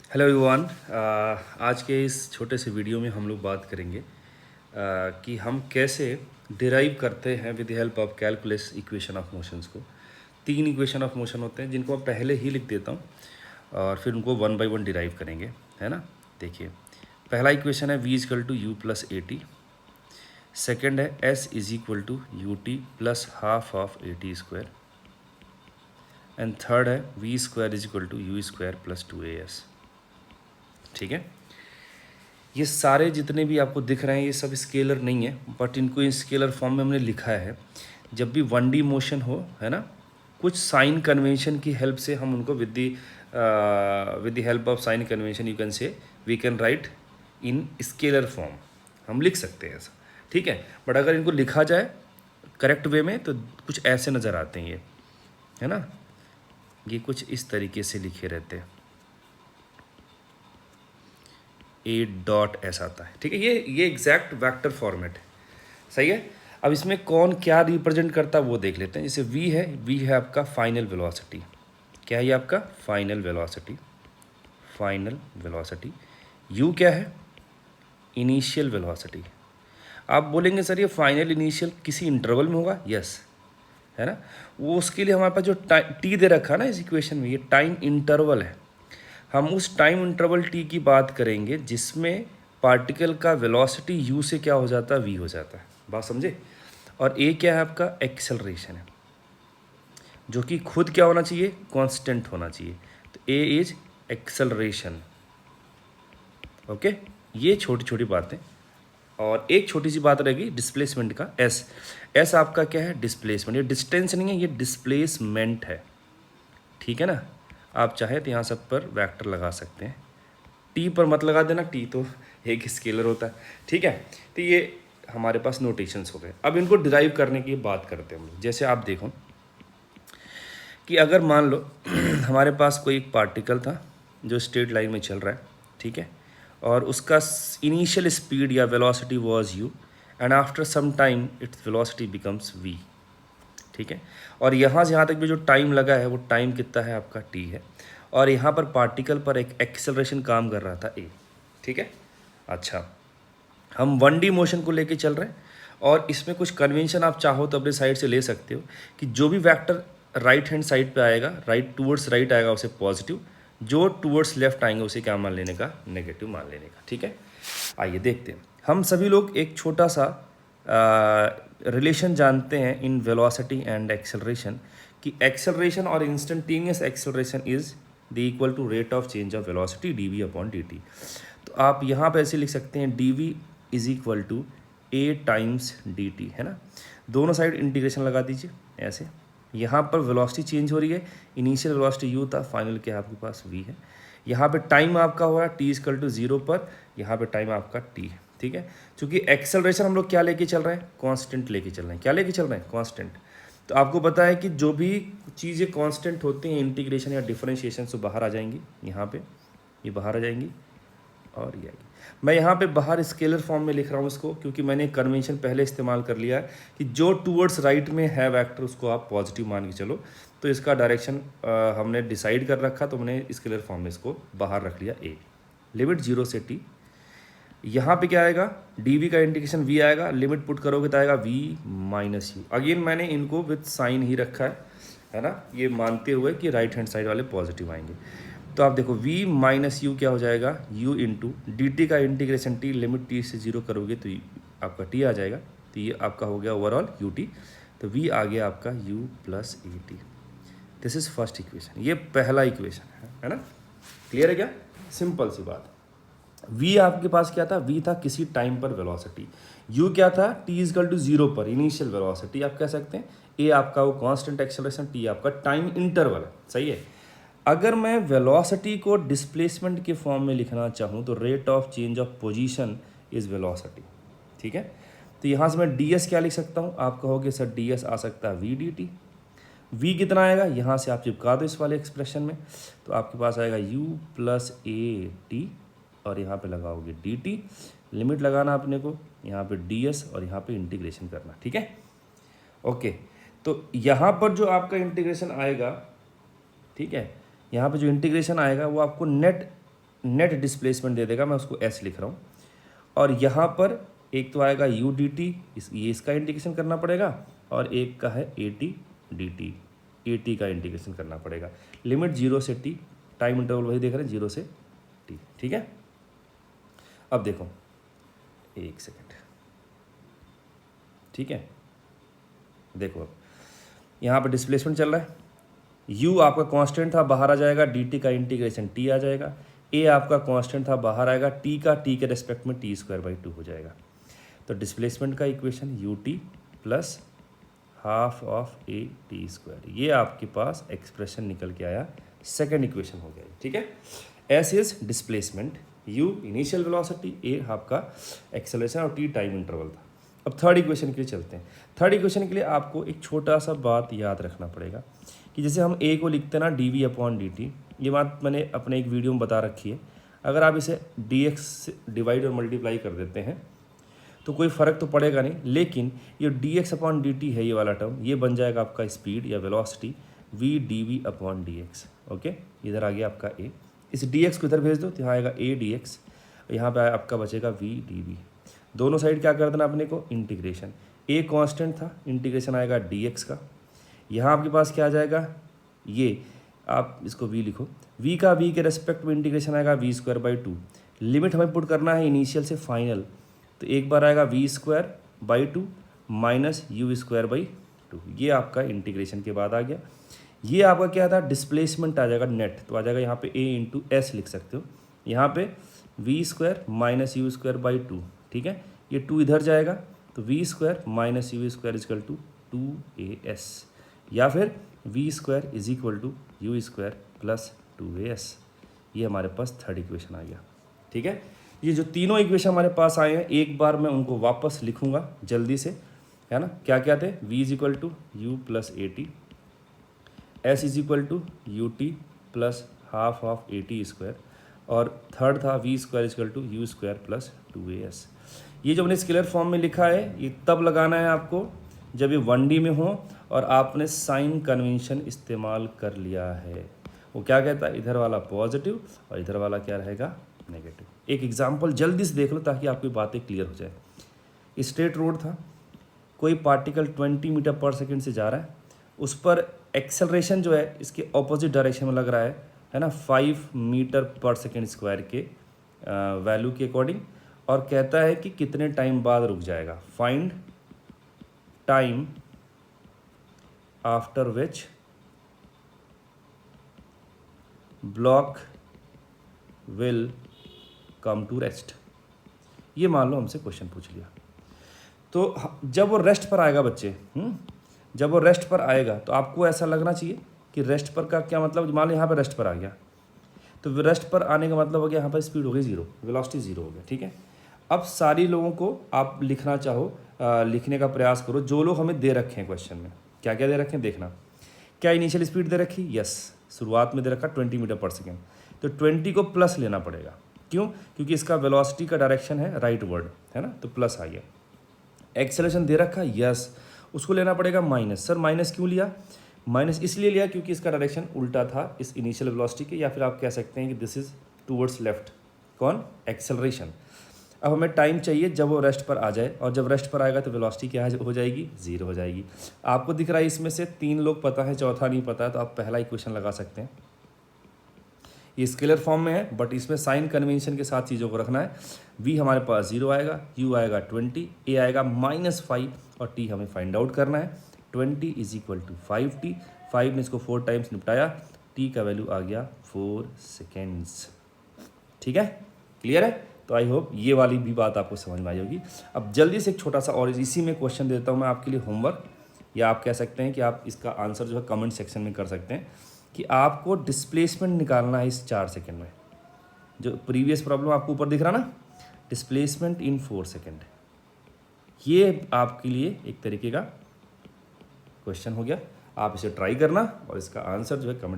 Hello everyone. आज के इस छोटे से वीडियो में हम लोग बात करेंगे कि हम कैसे डिराइव करते हैं with the help of calculus equation of motions को। 3 इक्वेशन ऑफ मोशन होते हैं जिनको मैं पहले ही लिख देता हूँ और फिर उनको वन बाय वन डिराइव करेंगे, है ना। देखिए, पहला इक्वेशन है v is equal to u plus a t. Second है s is equal to u t plus half of a t square. And third है v square is equal to u square plus 2as। ठीक है, ये सारे जितने भी आपको दिख रहे हैं ये सब स्केलर नहीं है, बट इनको इस स्केलर फॉर्म में हमने लिखा है। जब भी 1D मोशन हो, है ना, कुछ साइन कन्वेंशन की हेल्प से हम उनको with the help of sign convention you can say we can write in scalar form, हम लिख सकते हैं ऐसा। ठीक है, बट अगर इनको लिखा जाए करेक्ट वे में तो कुछ ऐसे नज़र आते हैं ये, है ना। ये कुछ इस तरीके से लिखे रहते हैं, ए डॉट ऐसा आता है। ठीक है, ये एग्जैक्ट वेक्टर फॉर्मेट है, सही है। अब इसमें कौन क्या रिप्रेजेंट करता है वो देख लेते हैं। जैसे वी है आपका फाइनल वेलोसिटी। क्या है ये आपका final velocity, final velocity. You क्या है, इनिशियल वेलोसिटी। आप बोलेंगे सर ये फाइनल इनिशियल किसी इंटरवल में होगा, यस, है ना। वो उसके लिए हमारे पास जो टी दे रखा है ना इस इक्वेशन में, ये टाइम इंटरवल है। हम उस टाइम इंटरवल टी की बात करेंगे जिसमें पार्टिकल का वेलोसिटी यू से क्या हो जाता है, वी हो जाता है। बात समझे। और ए क्या है आपका, एक्सेलरेशन है, जो कि खुद क्या होना चाहिए, कांस्टेंट होना चाहिए। तो ए इज एक्सेलरेशन। ओके, ये छोटी छोटी बातें। और एक छोटी सी बात रहेगी डिस्प्लेसमेंट का, एस आपका क्या है, डिस्प्लेसमेंट। ये डिस्टेंस नहीं है, ये डिस्प्लेसमेंट है। ठीक है ना। आप चाहे तो यहाँ सब पर वेक्टर लगा सकते हैं, टी पर मत लगा देना, टी तो एक स्केलर होता है। ठीक है, तो ये हमारे पास नोटेशंस हो गए। अब इनको डिराइव करने की बात करते हैं हम लोग। जैसे आप देखो कि अगर मान लो हमारे पास कोई एक पार्टिकल था जो स्ट्रेट लाइन में चल रहा है, ठीक है, और उसका इनिशियल स्पीड या velocity was u and after some time its velocity becomes v. ठीक है, और यहाँ से यहाँ तक भी जो टाइम लगा है वो टाइम कितना है आपका, टी है। और यहाँ पर पार्टिकल पर एक एक्सेलरेशन काम कर रहा था, ए। ठीक है, अच्छा, हम 1D मोशन को लेके चल रहे हैं और इसमें कुछ कन्वेंशन आप चाहो तो अपने साइड से ले सकते हो कि जो भी वेक्टर राइट हैंड साइड पे आएगा, राइट टूवर्ड्स राइट आएगा उसे पॉजिटिव, जो टूवर्ड्स लेफ्ट आएंगे उसे क्या मान लेने का, नेगेटिव मान लेने का। ठीक है, आइए देखते हैं। हम सभी लोग एक छोटा सा रिलेशन जानते हैं इन वेलोसिटी एंड एक्सेलरेशन, कि एक्सेलरेशन और instantaneous acceleration is the equal to rate of change of velocity d v upon d t. तो आप यहाँ पे ऐसे लिख सकते हैं d v is equal to a times d t, है ना। दोनों साइड इंटीग्रेशन लगा दीजिए ऐसे। यहाँ पर वेलोसिटी चेंज हो रही है, इनिशियल वेलोसिटी यू था, फाइनल क्या आपके पास वी है। यहाँ पे टाइम आपका हो रहा है टी इक्वल टू 0 पर, यहाँ पे टाइम आपका टी है। ठीक है, क्योंकि एक्सेलरेशन हम लोग क्या लेके चल रहे हैं, कांस्टेंट लेके चल रहे हैं। क्या लेके चल रहे हैं, कांस्टेंट। तो आपको पता है कि जो भी चीज़ें कांस्टेंट होती हैं इंटीग्रेशन या डिफरेंशिएशन से बाहर आ जाएंगी, यहाँ पे ये बाहर आ जाएंगी और ये आएगी। मैं यहाँ पे बाहर स्केलर फॉर्म में लिख रहा हूँ इसको, क्योंकि मैंने कन्वेंशन पहले इस्तेमाल कर लिया है कि जो टूवर्ड्स राइट में है वेक्टर उसको आप पॉजिटिव मान के चलो। तो इसका डायरेक्शन हमने डिसाइड कर रखा, तो मैंने स्केलर फॉर्म में इसको बाहर रख लिया, ए। लिमिट 0 से टी। यहाँ पे क्या आएगा, डी वी का इंटीग्रेशन वी आएगा, लिमिट पुट करोगे तो आएगा वी माइनस यू। अगेन मैंने इनको विथ साइन ही रखा है ना, ये मानते हुए कि राइट हैंड साइड वाले पॉजिटिव आएंगे। तो आप देखो v माइनस यू क्या हो जाएगा, u इंटू डी टी का इंटीग्रेशन t, लिमिट t से 0 करोगे तो आपका t आ जाएगा। तो ये आपका हो गया ओवरऑल ut। तो v आ गया आपका u plus a T. This is first equation, ये पहला इक्वेशन है ना। क्लियर है क्या, सिंपल सी बात। v आपके पास क्या था, v था किसी टाइम पर वेलोसिटी, u क्या था, t इजकल टू 0 पर इनिशियल वेलोसिटी आप कह सकते हैं, a आपका वो कांस्टेंट एक्सेलरेशन, t आपका टाइम इंटरवल है, सही है। अगर मैं वेलोसिटी को डिस्प्लेसमेंट के फॉर्म में लिखना चाहूँ तो rate of change of position is velocity. ठीक है, तो यहाँ से मैं डी एस क्या लिख सकता हूँ, आप कहोगे सर डी एस आ सकता है वी डी टी। वी कितना आएगा, यहाँ से आप चिपका दो इस वाले एक्सप्रेशन में, तो आपके पास आएगा u प्लस ए टी और यहाँ पे लगाओगे डी टी। लिमिट लगाना अपने को, यहाँ पे डी एस और यहाँ पे इंटीग्रेशन करना। ठीक है, ओके। तो यहाँ पर जो आपका इंटीग्रेशन आएगा, ठीक है, यहाँ पे जो इंटीग्रेशन आएगा वो आपको नेट नेट डिस्प्लेसमेंट दे देगा, मैं उसको एस लिख रहा हूँ। और यहाँ पर एक तो आएगा यू डी टी, ये इसका इंटीग्रेशन करना पड़ेगा, और एक का है A T D T, A T का इंटीग्रेशन करना पड़ेगा। लिमिट 0 से टी, टाइम इंटरवल वही देख रहे हैं 0 से टी, ठीक है। अब देखो, एक सेकेंड, ठीक है, देखो अब यहाँ पर डिस्प्लेसमेंट चल रहा है, u आपका कांस्टेंट था बाहर आ जाएगा, dt का इंटीग्रेशन t आ जाएगा, a आपका कांस्टेंट था बाहर आएगा, t के रेस्पेक्ट में t²/2 हो जाएगा। तो डिस्प्लेसमेंट का equation ut plus half of a t square, ये आपके पास एक्सप्रेशन निकल के आया, सेकेंड इक्वेशन हो गया, ठीक है। s is displacement, u initial velocity, a आपका एक्सेलरेशन और t टाइम इंटरवल था। अब थर्ड इक्वेशन के लिए चलते हैं। थर्ड इक्वेशन के लिए आपको एक छोटा सा बात याद रखना पड़ेगा कि जैसे हम a को लिखते हैं ना dv/dt, ये बात मैंने अपने एक वीडियो में बता रखी है। अगर आप इसे dx से डिवाइड और मल्टीप्लाई कर देते हैं तो कोई फ़र्क तो पड़ेगा नहीं, लेकिन ये dx/dt है, ये वाला टर्म, ये बन जाएगा आपका स्पीड या वेलोसिटी v dv/dx। ओके, इधर आ गया आपका a, इस dx को इधर भेज दो तो यहाँ आएगा a dx, यहाँ पे आपका बचेगा v dv। दोनों साइड क्या कर देना अपने को, इंटीग्रेशन, a कांस्टेंट था, इंटीग्रेशन आएगा dx का, यहाँ आपके पास क्या आ जाएगा, ये आप इसको v लिखो, v का v के रेस्पेक्ट में इंटीग्रेशन आएगा v²/2। लिमिट हमें पुट करना है इनिशियल से फाइनल, तो एक बार आएगा v²/2 माइनस u²/2, ये आपका इंटीग्रेशन के बाद आ गया। ये आपका क्या था, डिस्प्लेसमेंट आ जाएगा नेट, तो आ जाएगा यहाँ पे a इंटू एस लिख सकते हो, यहाँ पे v² माइनस u²/2, ठीक है, ये 2 इधर जाएगा तो v² minus u² is equal to 2as, या फिर v² is equal to u² plus 2as। ये हमारे पास थर्ड इक्वेशन आ गया, ठीक है। ये जो तीनों इक्वेशन हमारे पास आए हैं, एक बार मैं उनको वापस लिखूंगा जल्दी से, है ना। क्या क्या थे, v is equal to u plus a t, s is equal to u t plus half of a t square, और थर्ड था v² is equal to u² plus 2as। ये जो हमने स्केलर फॉर्म में लिखा है, ये तब लगाना है आपको जब ये 1D में हो और आपने साइन कन्वेंशन इस्तेमाल कर लिया है। वो क्या कहता है, इधर वाला पॉजिटिव और इधर वाला क्या रहेगा, नेगेटिव। एक एग्जांपल जल्दी से देख लो ताकि आपकी बातें क्लियर हो जाए। स्ट्रेट रोड था, कोई पार्टिकल 20 मीटर पर सेकेंड से जा रहा है, उस पर एक्सेलरेशन जो है इसके ऑपोजिट डायरेक्शन में लग रहा है ना, 5 मीटर पर सेकेंड स्क्वायर के वैल्यू के अकॉर्डिंग, और कहता है कि कितने टाइम बाद रुक जाएगा, find time after which block will come to rest. ये मान लो हमसे क्वेश्चन पूछ लिया, तो जब वो रेस्ट पर आएगा बच्चे, जब वो रेस्ट पर आएगा तो आपको ऐसा लगना चाहिए कि रेस्ट पर का क्या मतलब, मान लो यहाँ पर रेस्ट पर आ गया, तो रेस्ट पर आने का मतलब हो गया यहाँ पर स्पीड हो गई 0, वेलोसिटी 0 हो गया, ठीक है। अब सारी लोगों को आप लिखना चाहो, लिखने का प्रयास करो, जो लोग हमें दे रखे हैं क्वेश्चन में, क्या क्या दे रखे हैं देखना। क्या इनिशियल स्पीड दे रखी, यस, शुरुआत में दे रखा 20 मीटर पर सेकेंड, तो 20 को प्लस लेना पड़ेगा, क्यों, क्योंकि इसका वेलोसिटी का डायरेक्शन है राइट वर्ड, है ना, तो प्लस आ गया। एक्सेलरेशन दे रखा, यस, उसको लेना पड़ेगा माइनस। सर माइनस क्यों लिया, माइनस इसलिए लिया क्योंकि इसका डायरेक्शन उल्टा था इस इनिशियल वेलोसिटी के, या फिर आप कह सकते हैं कि दिस इज टूवर्ड्स लेफ्ट, कौन, एक्सेलरेशन। अब हमें टाइम चाहिए जब वो रेस्ट पर आ जाए, और जब रेस्ट पर आएगा तो वेलोसिटी क्या हो जाएगी, 0 हो जाएगी। आपको दिख रहा है इसमें से 3 लोग पता है, चौथा नहीं पता है, तो आप पहला इक्वेशन लगा सकते हैं। ये स्केलर फॉर्म में है, बट इसमें साइन कन्वेंशन के साथ चीज़ों को रखना है। v हमारे पास 0 आएगा, u आएगा 20, a आएगा -5, और t हमें फाइंड आउट करना है। 20 इज इक्वल टू 5t, 5 ने इसको 4 टाइम्स निपटाया, t का वैल्यू आ गया 4 सेकेंड्स, ठीक है, क्लियर है। तो आई होप ये वाली भी बात आपको समझ में आई होगी। अब जल्दी से एक छोटा सा और इसी में क्वेश्चन देता हूँ मैं आपके लिए होमवर्क, या आप कह सकते हैं कि आप इसका आंसर जो है कमेंट सेक्शन में कर सकते हैं, कि आपको डिस्प्लेसमेंट निकालना है इस 4 सेकेंड में। जो प्रीवियस प्रॉब्लम आपको ऊपर दिख रहा ना, डिस्प्लेसमेंट इन 4 सेकेंड, ये आपके लिए एक तरीके का क्वेश्चन हो गया। आप इसे ट्राई करना और इसका आंसर जो है कमेंट